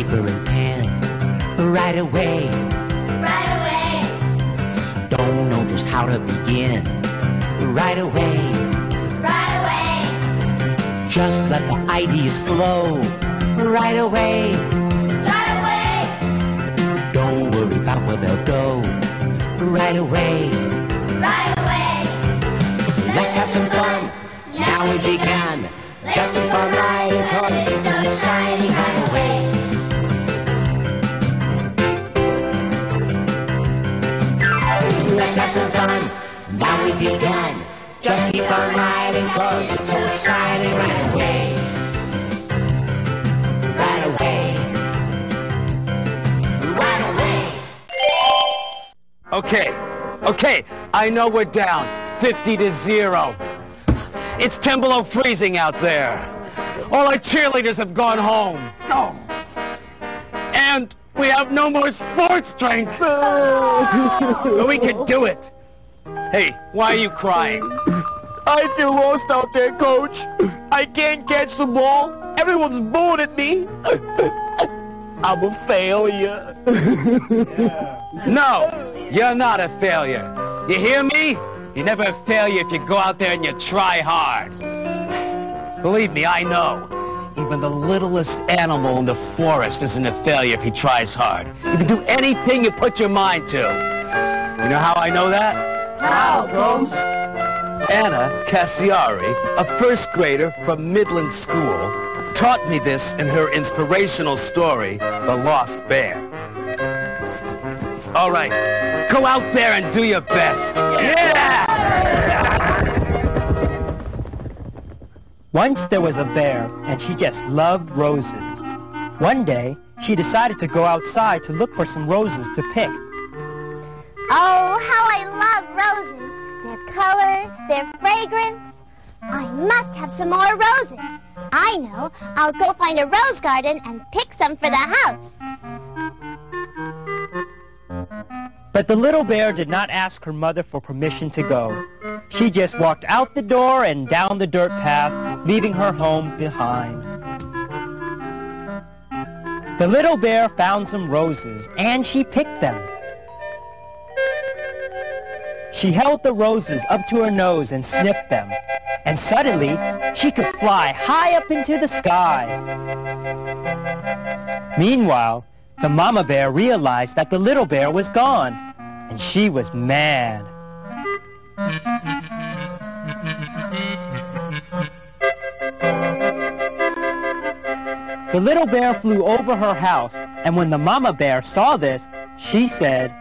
paper and pen right away. Right away. Don't know just how to begin right away. Right away. Just let the ideas flow right away. Right away. Don't worry about where they'll go right away. Right away. Let's have some fun. Now we began. Just keep on riding, 'cause it's so exciting right away. Let's have some fun. Now we began. Just keep on riding, 'cause it's so exciting right away. Right away. Right away. Okay, I know we're down 50-0. It's 10 below freezing out there. All our cheerleaders have gone home. Oh. And we have no more sports drink. But we can do it. Hey, why are you crying? I feel lost out there, Coach. I can't catch the ball. Everyone's booing at me. I'm a failure. No, you're not a failure. You hear me? You're never a failure if you go out there and you try hard. Believe me, I know. Even the littlest animal in the forest isn't a failure if he tries hard. You can do anything you put your mind to. You know how I know that? How, Coach? Anna Cassiari, a first grader from Midland School, taught me this in her inspirational story, The Lost Bear. All right, go out there and do your best. Yeah! Once there was a bear, and she just loved roses. One day, she decided to go outside to look for some roses to pick. Oh, how I love roses. Their color, their fragrance. I must have some more roses. I know. I'll go find a rose garden and pick some for the house. But the little bear did not ask her mother for permission to go. She just walked out the door and down the dirt path, leaving her home behind. The little bear found some roses, and she picked them. She held the roses up to her nose and sniffed them, and suddenly she could fly high up into the sky. Meanwhile, the mama bear realized that the little bear was gone, and she was mad. The little bear flew over her house, and when the mama bear saw this, she said,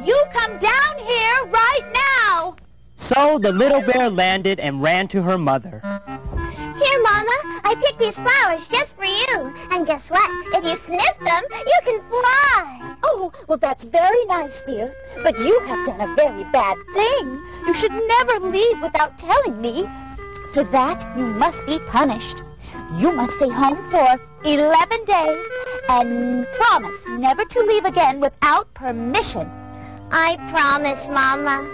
You come down here right now! So the little bear landed and ran to her mother. Here, Mama, I picked these flowers just for you. And guess what? If you sniff them, you can fly. Oh, well, that's very nice, dear. But you have done a very bad thing. You should never leave without telling me. For that, you must be punished. You must stay home for 11 days and promise never to leave again without permission. I promise, Mama.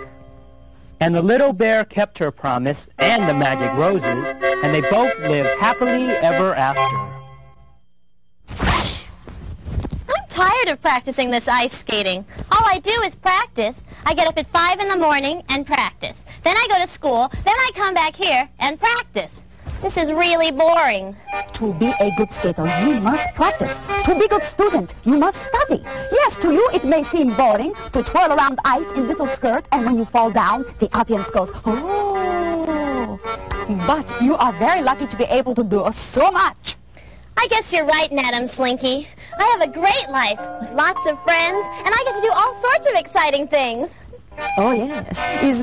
And the little bear kept her promise and the magic roses, and they both lived happily ever after. I'm tired of practicing this ice skating. All I do is practice. I get up at 5 in the morning and practice. Then I go to school. Then I come back here and practice. This is really boring. To be a good skater, you must practice. To be a good student, you must study. Yes, to you it may seem boring to twirl around ice in little skirt, and when you fall down, the audience goes, oh. But you are very lucky to be able to do so much. I guess you're right, Madam Slinky. I have a great life, with lots of friends, and I get to do all sorts of exciting things. Oh, yes. It's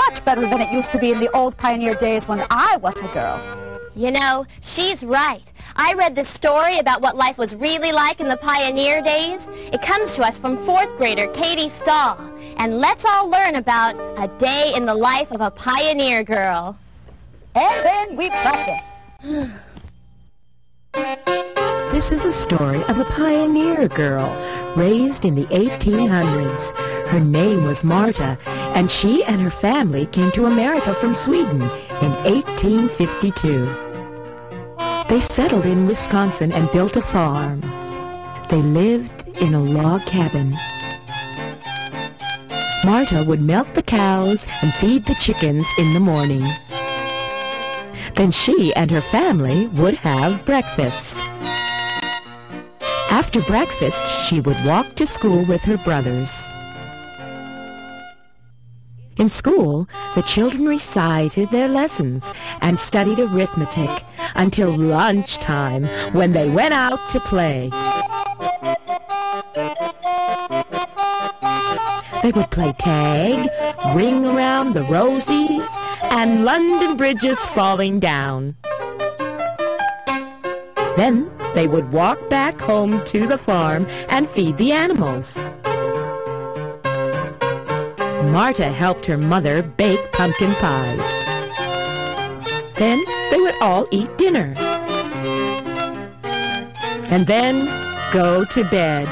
much better than it used to be in the old pioneer days when I was a girl. You know, she's right. I read this story about what life was really like in the pioneer days. It comes to us from 4th grader Katie Stahl. And let's all learn about a day in the life of a pioneer girl. And then we practice. This is a story of a pioneer girl raised in the 1800s. Her name was Marta, and she and her family came to America from Sweden in 1852. They settled in Wisconsin and built a farm. They lived in a log cabin. Marta would milk the cows and feed the chickens in the morning. Then she and her family would have breakfast. After breakfast, she would walk to school with her brothers. In school, the children recited their lessons and studied arithmetic until lunchtime, when they went out to play. They would play tag, ring around the rosies, and London bridges falling down. Then they would walk back home to the farm and feed the animals. Marta helped her mother bake pumpkin pies. Then they would all eat dinner. And then go to bed.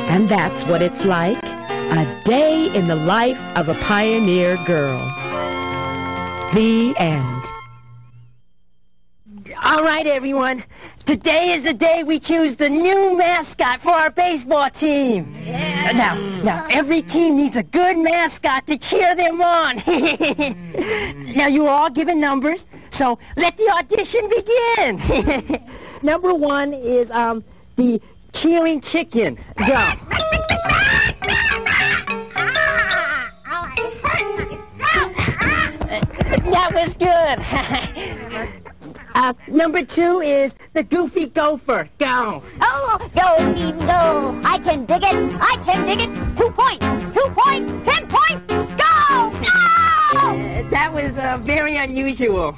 And that's what it's like, a day in the life of a pioneer girl. The end. All right, everyone. Today is the day we choose the new mascot for our baseball team. Yeah. Now, every team needs a good mascot to cheer them on. Now, you are all given numbers, so let the audition begin. Number 1 is the cheering chicken. Go. That was good. Number 2 is the goofy gopher. Go. Oh, go, team, go. I can dig it. I can dig it. 2 points. 2 points. 10 points. Go. Go. That was very unusual.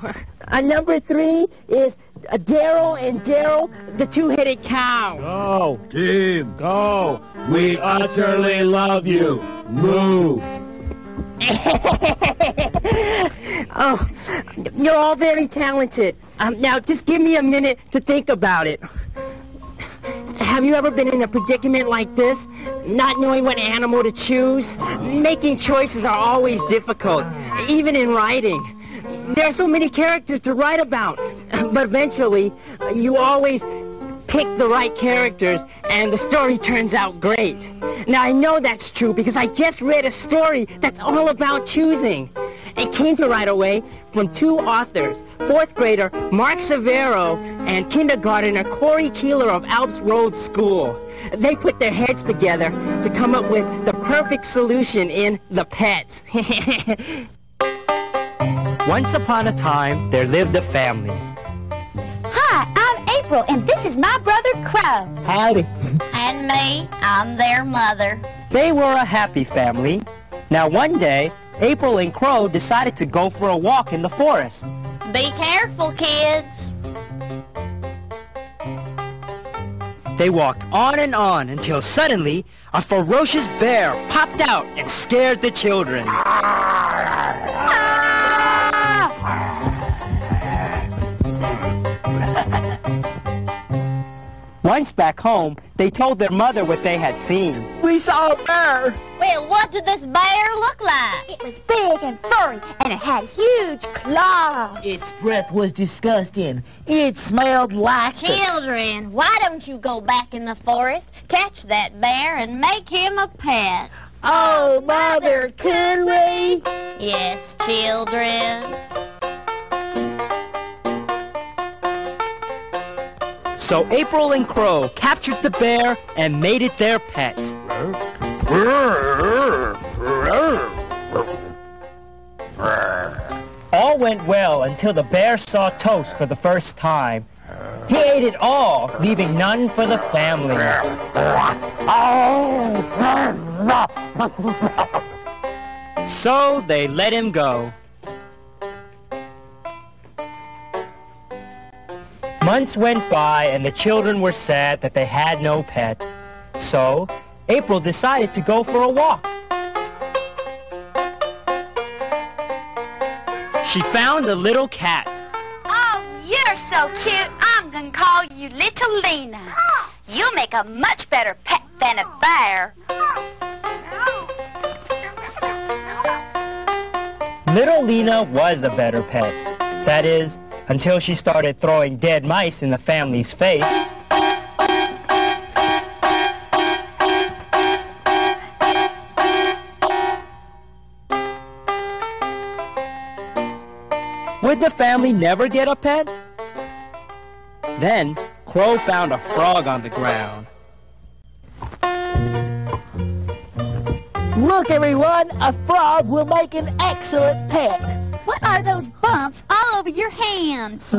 Number 3 is Daryl and Daryl, the two-headed cow. Go, team, go. We utterly love you. Moo. Oh, you're all very talented. Now, just give me a minute to think about it. Have you ever been in a predicament like this? Not knowing what animal to choose? Making choices are always difficult, even in writing. There are so many characters to write about, but eventually, you always pick the right characters, and the story turns out great. Now, I know that's true because I just read a story that's all about choosing. It came to right away from 2 authors, 4th grader Mark Severo and kindergartner Corey Keeler of Alps Road School. They put their heads together to come up with the perfect solution in The Pets. Once upon a time, there lived a family. Hi, I'm April, and this is my brother Crow. Howdy. And me, I'm their mother. They were a happy family. Now one day, April and Crow decided to go for a walk in the forest. Be careful, kids. They walked on and on until suddenly a ferocious bear popped out and scared the children. Once back home, they told their mother what they had seen. We saw a bear. Well, what did this bear look like? It was big and furry, and it had huge claws. Its breath was disgusting. It smelled like... Children, why don't you go back in the forest, catch that bear, and make him a pet? Oh, Mother, could we? Yes, children. So April and Crow captured the bear and made it their pet. All went well until the bear saw toast for the first time. He ate it all, leaving none for the family. So they let him go. Months went by and the children were sad that they had no pet. So, April decided to go for a walk. She found a little cat. Oh, you're so cute. I'm gonna call you Little Lena. You make a much better pet than a bear. Little Lena was a better pet. That is, until she started throwing dead mice in the family's face. would the family never get a pet? Then, Crow found a frog on the ground. Look, everyone, a frog will make an excellent pet. What are those bumps all over your hands?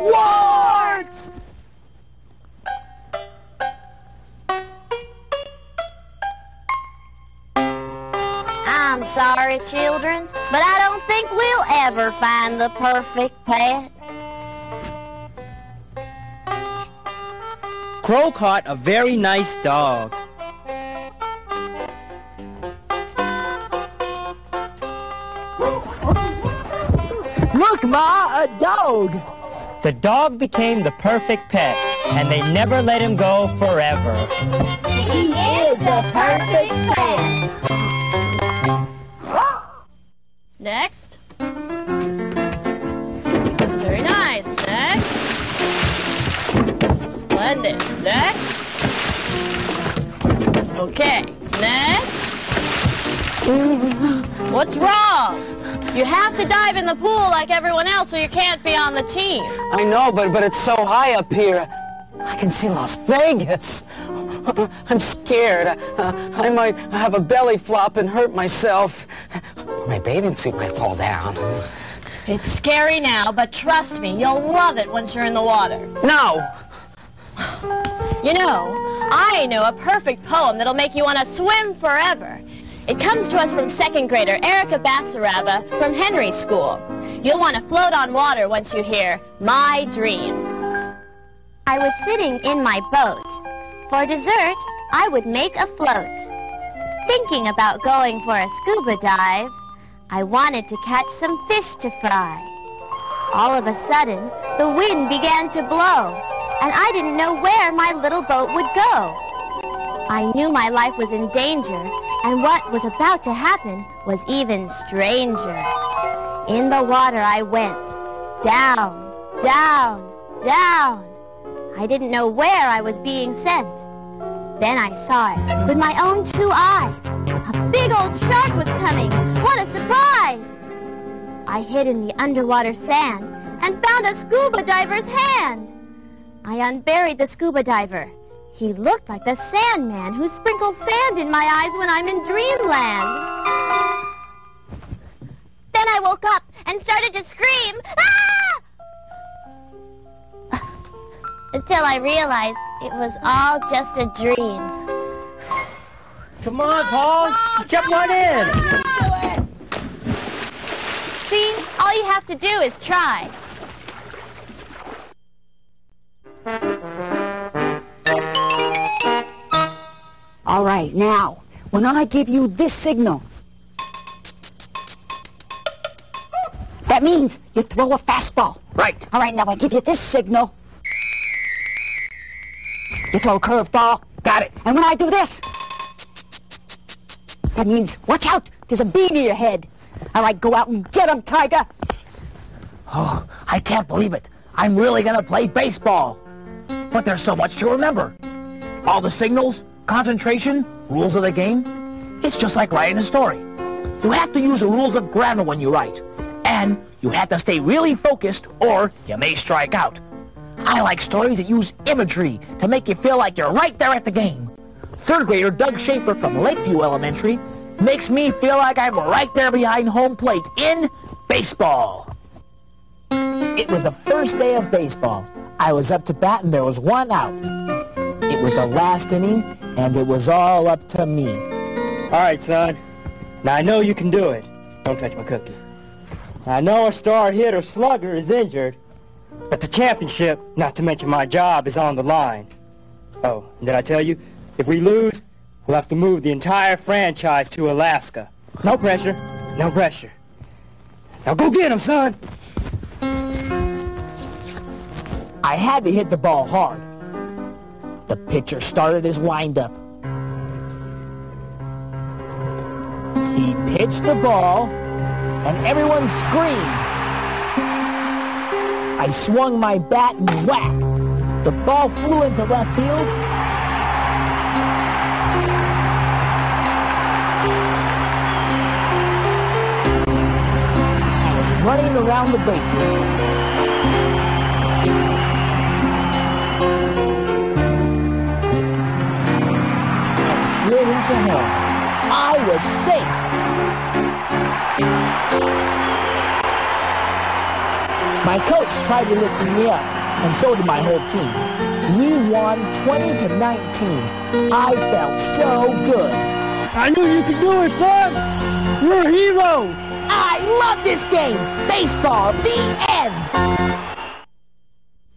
Warts! I'm sorry, children, but I don't think we'll ever find the perfect pet. Crow caught a very nice dog. Look, Ma, a dog. The dog became the perfect pet, and they never let him go forever. He is the perfect pet. Next. Very nice. Next. Splendid. Next. Okay. Next. What's wrong? You have to dive in the pool like everyone else or you can't be on the team. I know, but it's so high up here. I can see Las Vegas. I'm scared. I might have a belly flop and hurt myself. My bathing suit might fall down. It's scary now, but trust me, you'll love it once you're in the water. No! You know, I know a perfect poem that'll make you want to swim forever. It comes to us from second grader Erica Bassaraba from Henry's school. You'll want to float on water once you hear My Dream. I was sitting in my boat. For dessert, I would make a float. Thinking about going for a scuba dive, I wanted to catch some fish to fry. All of a sudden, the wind began to blow, and I didn't know where my little boat would go. I knew my life was in danger, and what was about to happen was even stranger. In the water I went, down, down, down. I didn't know where I was being sent. Then I saw it with my own 2 eyes. A big old shark was coming. What a surprise! I hid in the underwater sand and found a scuba diver's hand. I unburied the scuba diver. He looked like the Sandman who sprinkles sand in my eyes when I'm in dreamland. Then I woke up and started to scream, "Ah!" Until I realized it was all just a dream. Come on, Paul. Jump right in. See, all you have to do is try. All right, now, when I give you this signal, that means you throw a fastball. Right. All right, now I give you this signal. You throw a curveball. Got it. And when I do this, that means, watch out, there's a bee near your head. All right, go out and get him, Tiger. Oh, I can't believe it. I'm really gonna play baseball. But there's so much to remember. All the signals, concentration, rules of the game. It's just like writing a story. You have to use the rules of grammar when you write. And you have to stay really focused or you may strike out. I like stories that use imagery to make you feel like you're right there at the game. Third grader Doug Schaefer from Lakeview Elementary makes me feel like I'm right there behind home plate in baseball. It was the first day of baseball. I was up to bat and there was 1 out. It was the last inning and it was all up to me. All right, son. Now, I know you can do it. Don't touch my cookie. I know our star hitter, Slugger, is injured, but the championship, not to mention my job, is on the line. Oh, and did I tell you? If we lose, we'll have to move the entire franchise to Alaska. No pressure. No pressure. Now go get him, son! I had to hit the ball hard. The pitcher started his windup. He pitched the ball, and everyone screamed. I swung my bat and whack. The ball flew into left field. And as running around the bases. And slid into home. I was safe. My coach tried to lift me up, and so did my whole team. We won 20-19. I felt so good. I knew you could do it, son! You're a hero! I love this game! Baseball, the end!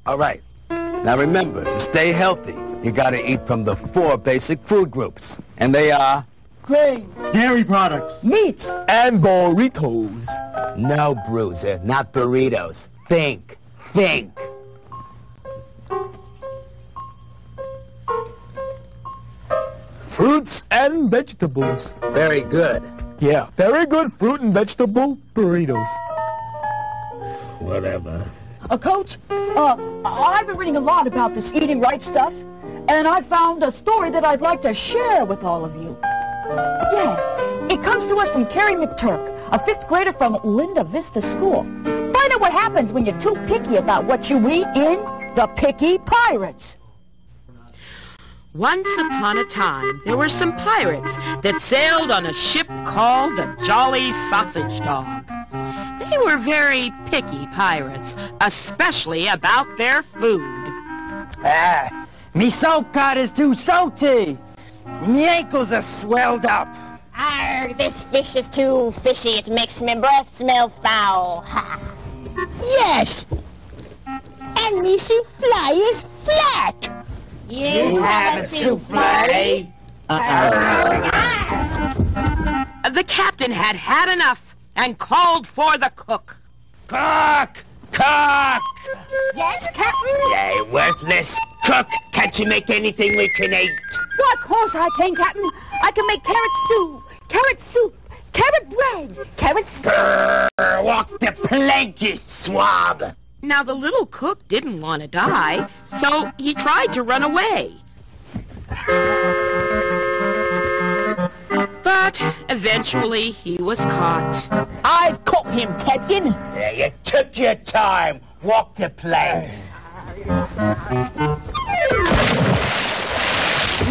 All right. Now remember, to stay healthy, you gotta eat from the 4 basic food groups. And they are... Grains, dairy products, Meats and burritos. No, Bruiser, not burritos. Think. Think. Fruits and vegetables. Very good. Yeah, very good fruit and vegetable burritos. Whatever. Coach, I've been reading a lot about this eating right stuff, and I found a story that I'd like to share with all of you. Yeah, it comes to us from Carrie McTurk, a 5th grader from Linda Vista School. Find out what happens when you're too picky about what you eat in The Picky Pirates. Once upon a time, there were some pirates that sailed on a ship called the Jolly Sausage Dog. They were very picky pirates, especially about their food. Me soap cod is too salty. Me ankles are swelled up. Arr, this fish is too fishy. It makes my breath smell foul. Yes! And me souffle is flat! You have a souffle? The captain had had enough and called for the cook. Cook! Cook! Yes, Captain? You worthless cook! Can't you make anything we can eat? Why, of course I can, Captain. I can make carrot stew, carrot soup, carrot bread, carrot stew. Walk the plank, you swab! Now, the little cook didn't want to die, so he tried to run away. But eventually he was caught. I've caught him, Captain! Yeah, you took your time. Walk the plank.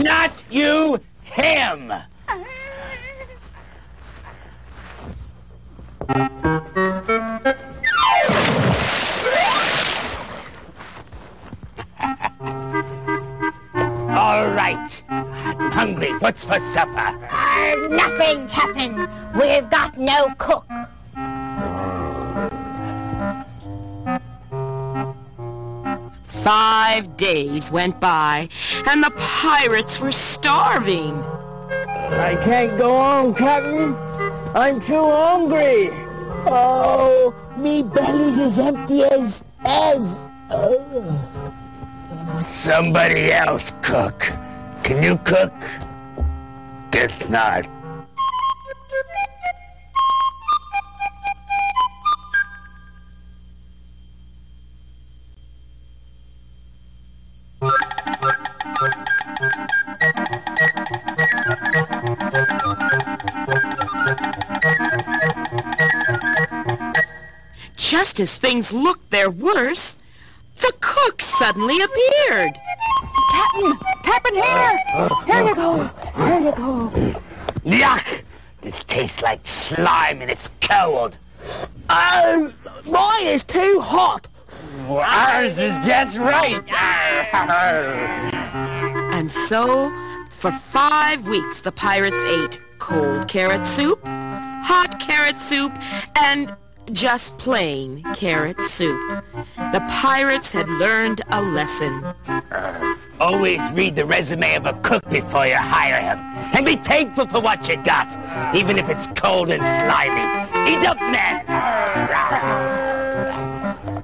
Not you, him! All right. I'm hungry. What's for supper? Nothing, Captain. We've got no cook. 5 days went by, and the pirates were starving. I can't go on, Captain. I'm too hungry. Oh, me belly's as empty as... Somebody else cook. Can you cook? Guess not. Just as things looked their worst, the cook suddenly appeared. Captain, here! Here you go. Here you go. Yuck! This tastes like slime and it's cold. Mine is too hot. Ours is just right. And so, for 5 weeks, the pirates ate cold carrot soup, hot carrot soup, and just plain carrot soup. The pirates had learned a lesson. Always read the resume of a cook before you hire him. And be thankful for what you got, even if it's cold and slimy. Eat up, men!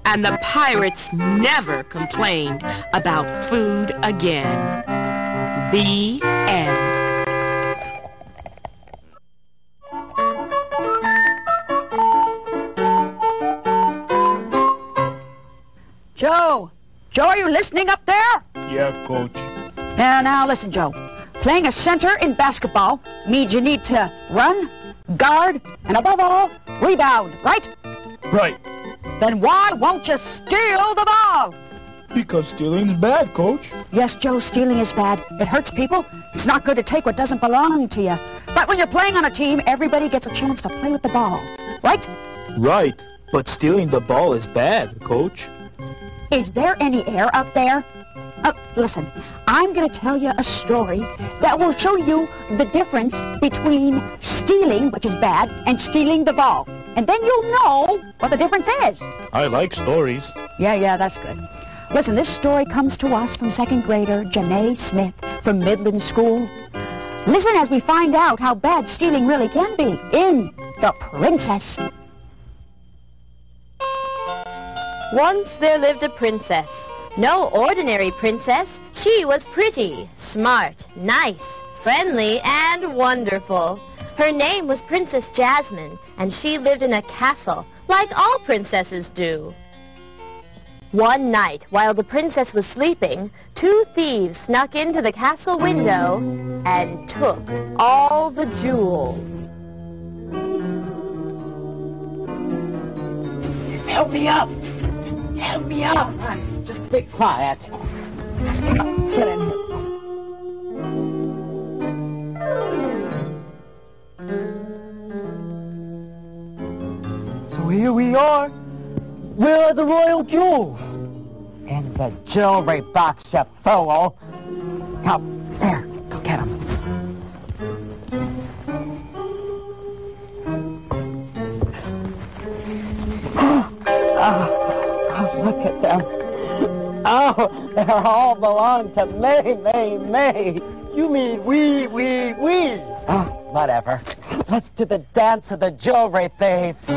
And the pirates never complained about food again. The end. Joe, are you listening up there? Yeah, Coach. Now listen, Joe. Playing a center in basketball means you need to run, guard, and above all, rebound, right? Right. Then why won't you steal the ball? Because stealing's bad, Coach. Yes, Joe, stealing is bad. It hurts people. It's not good to take what doesn't belong to you. But when you're playing on a team, everybody gets a chance to play with the ball. Right? Right. But stealing the ball is bad, Coach. Is there any air up there? Listen, I'm going to tell you a story that will show you the difference between stealing, which is bad, and stealing the ball. And then you'll know what the difference is. I like stories. Yeah, that's good. Listen, this story comes to us from second grader Janae Smith from Midland School. Listen as we find out how bad stealing really can be in The Princess. Once there lived a princess. No ordinary princess. She was pretty, smart, nice, friendly, and wonderful. Her name was Princess Jasmine, and she lived in a castle, like all princesses do. One night, while the princess was sleeping, 2 thieves snuck into the castle window and took all the jewels. Help me up! Help me up! Just be quiet. Get in here. So here we are. Where are the royal jewels? In the jewelry box, you fool. Now, there, go get them. Oh, look at them. Oh, they all belong to me. You mean we. Oh, whatever. Let's do the dance of the jewelry thieves.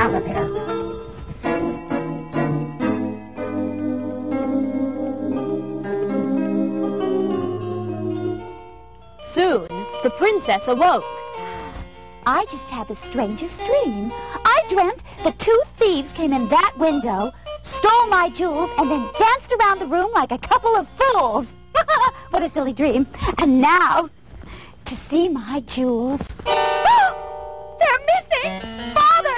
Out of here. Soon, the princess awoke. I just had the strangest dream. I dreamt that 2 thieves came in that window, stole my jewels, and then danced around the room like a couple of fools. What a silly dream. And now, to see my jewels. They're missing! Father!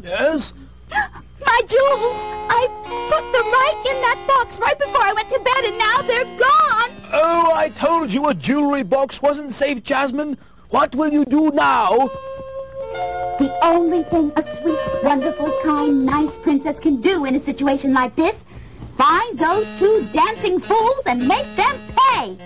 Yes? My jewels! I put them right in that box right before I went to bed, and now they're gone! Oh, I told you a jewelry box wasn't safe, Jasmine. What will you do now? The only thing a sweet, wonderful, kind, nice princess can do in a situation like this, find those 2 dancing fools and make them pay!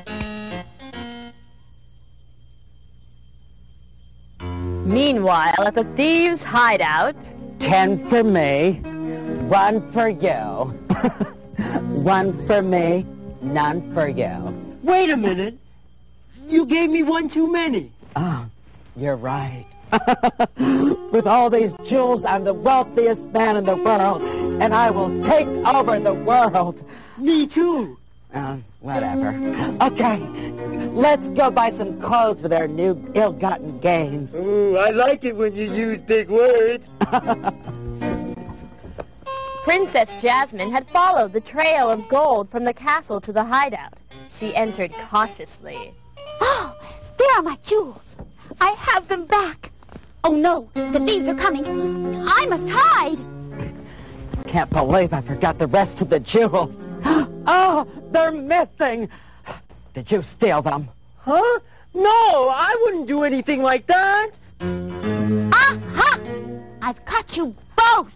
Meanwhile, at the thieves' hideout... 10 for me, 1 for you. 1 for me, none for you. Wait a minute. You gave me 1 too many. Oh, you're right. With all these jewels, I'm the wealthiest man in the world, and I will take over the world. Me too. Whatever. Okay, let's go buy some clothes with our new ill-gotten gains. Ooh, I like it when you use big words. Princess Jasmine had followed the trail of gold from the castle to the hideout. She entered cautiously. Oh, there are my jewels. I have them back. Oh no, the thieves are coming. I must hide. Can't believe I forgot the rest of the jewels. Oh, they're missing. Did you steal them? Huh? No, I wouldn't do anything like that. Aha! I've caught you both.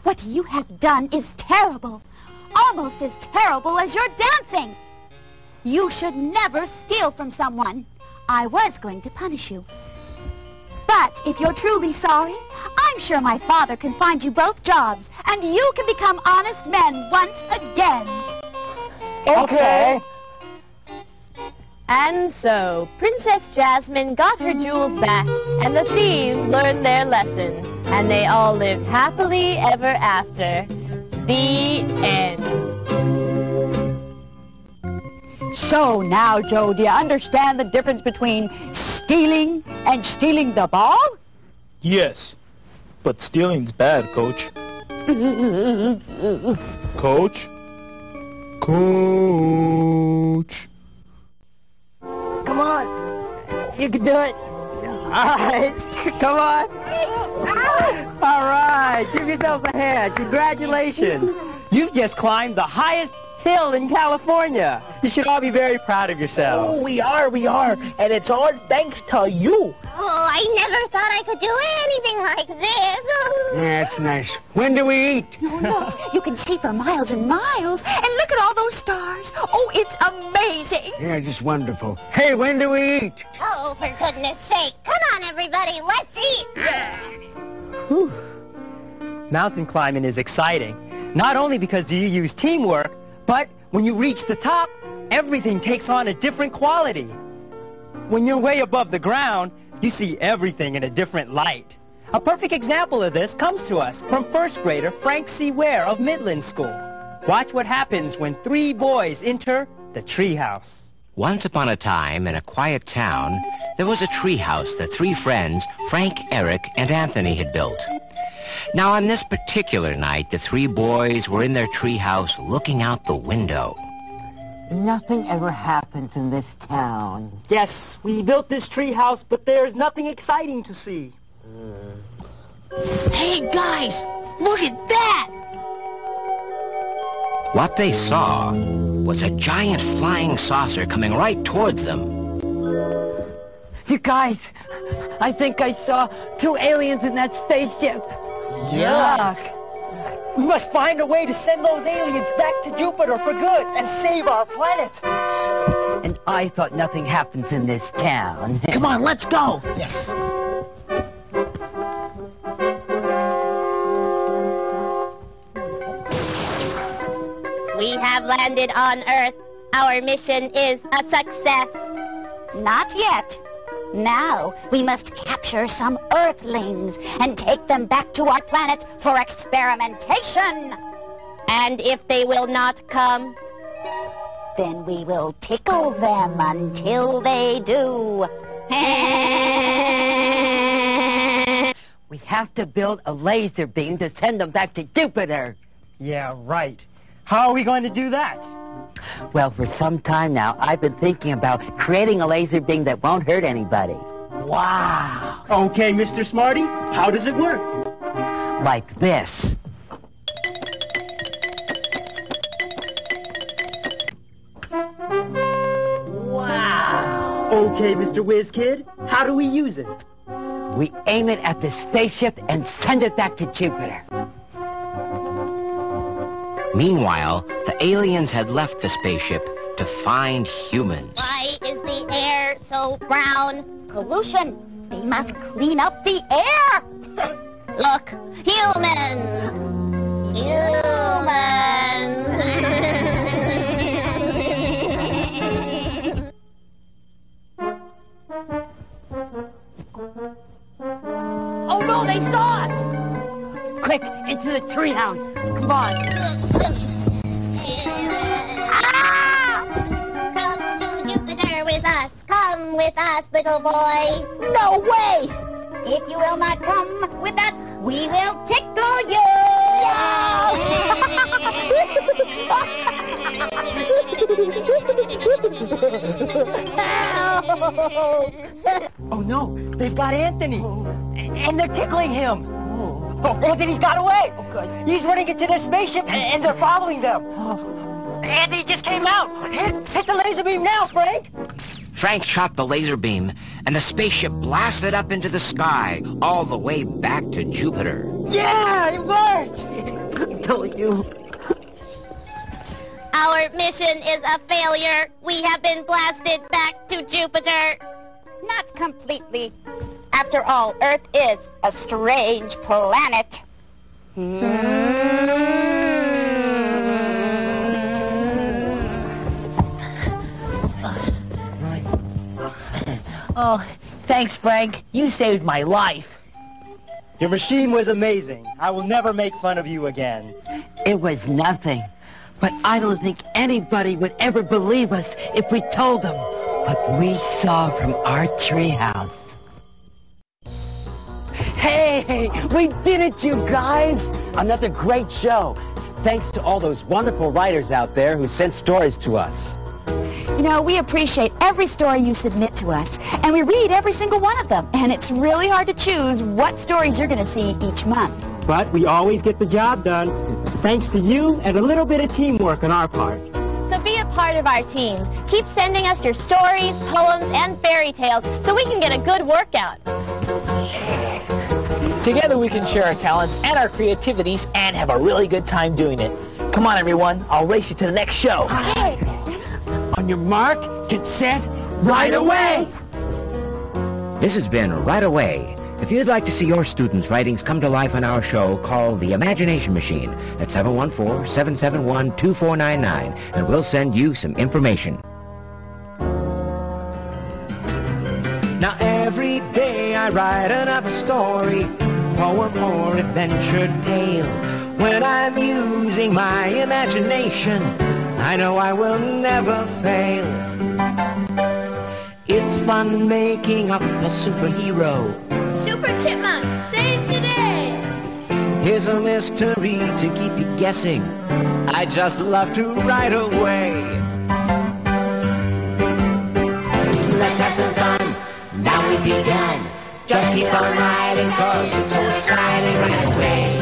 What you have done is terrible. Almost as terrible as your dancing. You should never steal from someone. I was going to punish you. But if you're truly sorry, I'm sure my father can find you both jobs, and you can become honest men once again. Okay. And so, Princess Jasmine got her jewels back, and the thieves learned their lesson, and they all lived happily ever after. The end. So now, Joe, do you understand the difference between stealing and stealing the ball? Yes. But stealing's bad, Coach. Coach? Coach? Come on. You can do it. All right. Come on. All right. Give yourselves a hand. Congratulations. You've just climbed the highest hill in California. You should all be very proud of yourselves. Oh, we are. And it's all thanks to you. Oh, I never thought I could do anything like this. That's nice. When do we eat? No, you can see for miles and miles. And look at all those stars. Oh, it's amazing. Yeah, just wonderful. Hey, when do we eat? Oh, for goodness sake. Come on, everybody. Let's eat. Whew. Mountain climbing is exciting. Not only because you use teamwork, but when you reach the top, everything takes on a different quality. When you're way above the ground, you see everything in a different light. A perfect example of this comes to us from first grader Frank C. Ware of Midland School. Watch what happens when 3 boys enter the treehouse. Once upon a time, in a quiet town, there was a treehouse that 3 friends, Frank, Eric, and Anthony, had built. Now, on this particular night, the 3 boys were in their treehouse looking out the window. Nothing ever happens in this town. Yes, we built this treehouse, but there's nothing exciting to see. Hey, guys! Look at that! What they saw was a giant flying saucer coming right towards them. You guys, I think I saw 2 aliens in that spaceship. Yuck! We must find a way to send those aliens back to Jupiter for good and save our planet. And I thought nothing happens in this town. Come on, let's go! Yes. We have landed on Earth. Our mission is a success. Not yet. Now, we must capture some Earthlings and take them back to our planet for experimentation. And if they will not come, then we will tickle them until they do. We have to build a laser beam to send them back to Jupiter. Yeah, right. How are we going to do that? Well, for some time now, I've been thinking about creating a laser beam that won't hurt anybody. Wow. Okay, Mr. Smarty, how does it work? Like this. Wow. Okay, Mr. Whiz Kid, how do we use it? We aim it at the spaceship and send it back to Jupiter. Meanwhile, the aliens had left the spaceship to find humans. Why is the air so brown? Pollution. They must clean up the air. Look, humans! Humans! Oh no, they saw us! Quick, into the treehouse. Come on. Ah! Come to Jupiter with us. Come with us, little boy. No way! If you will not come with us, we will tickle you! Oh no, they've got Anthony. And they're tickling him. Oh, Anthony's got away. Oh, good. He's running into their spaceship and they're following them. Anthony just came out. Hit the laser beam now, Frank. Frank shot the laser beam, and the spaceship blasted up into the sky, all the way back to Jupiter. Yeah, it worked. I told you. our mission is a failure. We have been blasted back to Jupiter. Not completely. After all, Earth is a strange planet. Oh, thanks, Frank. You saved my life. Your machine was amazing. I will never make fun of you again. It was nothing. But I don't think anybody would ever believe us if we told them what we saw from our treehouse. Hey! Hey, we did it, you guys! Another great show. Thanks to all those wonderful writers out there who sent stories to us. You know, we appreciate every story you submit to us, and we read every single one of them. And it's really hard to choose what stories you're going to see each month. But we always get the job done, thanks to you and a little bit of teamwork on our part. So be a part of our team. Keep sending us your stories, poems, and fairy tales so we can get a good workout. Together we can share our talents and our creativities and have a really good time doing it. Come on, everyone. I'll race you to the next show. Hey. On your mark, get set, right away! This has been Right Away. If you'd like to see your students' writings come to life on our show, call the Imagination Machine at 714-771-2499, and we'll send you some information. Now every day I write another story, poem or adventure tale. When I'm using my imagination, I know I will never fail. It's fun making up a superhero. Super Chipmunk saves the day! Here's a mystery to keep you guessing. I just love to write away. Let's have some fun, now we've begun. Just keep on writing 'cause it's so exciting right away.